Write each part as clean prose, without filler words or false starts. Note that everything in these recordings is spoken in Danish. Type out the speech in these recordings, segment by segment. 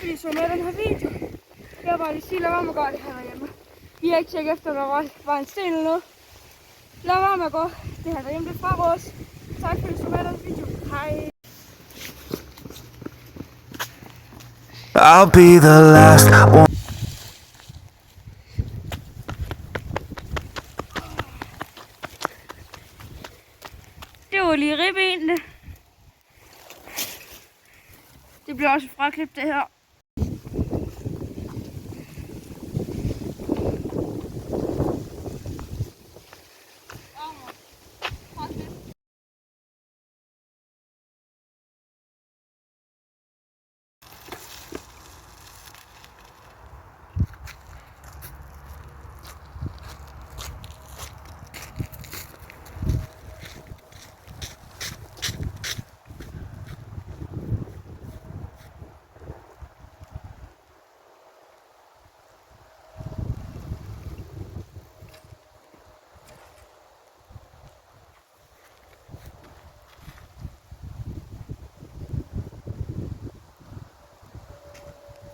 fordi så med den her video. Jeg bare lige sige, lad være med at gøre det her derhjemme. I har ikke tjekket efter, der var en sten eller noget. Lad være med at gå det her derhjemme, det frarådes. Tak fordi så med den video. Hej. I'll be the last one. Det var lige ribbenene. Det bliver også fraklippet det her.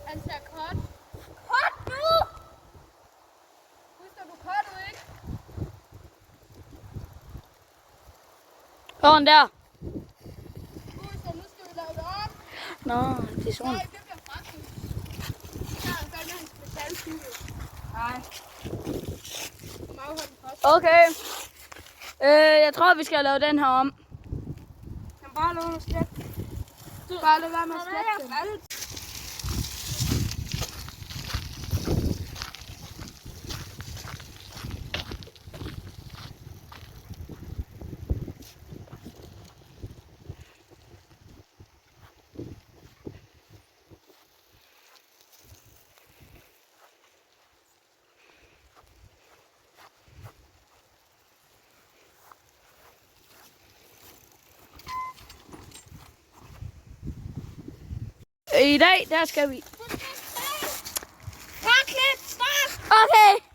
Han ser kort. Kort nu! Husk, du kortet ikke? Sådan der. Husk, nu skal vi lave det op. Nå, det er sådan. Nej, det bliver faktisk. Jeg har fandme hans specialstudio. Nej. Du må afholde den først. Okay. Jeg tror, vi skal lave den her om. Kan bare lade mig slette. Bare lade være med at slette den. I dag, der skal vi. Bare klip, stop! Okay.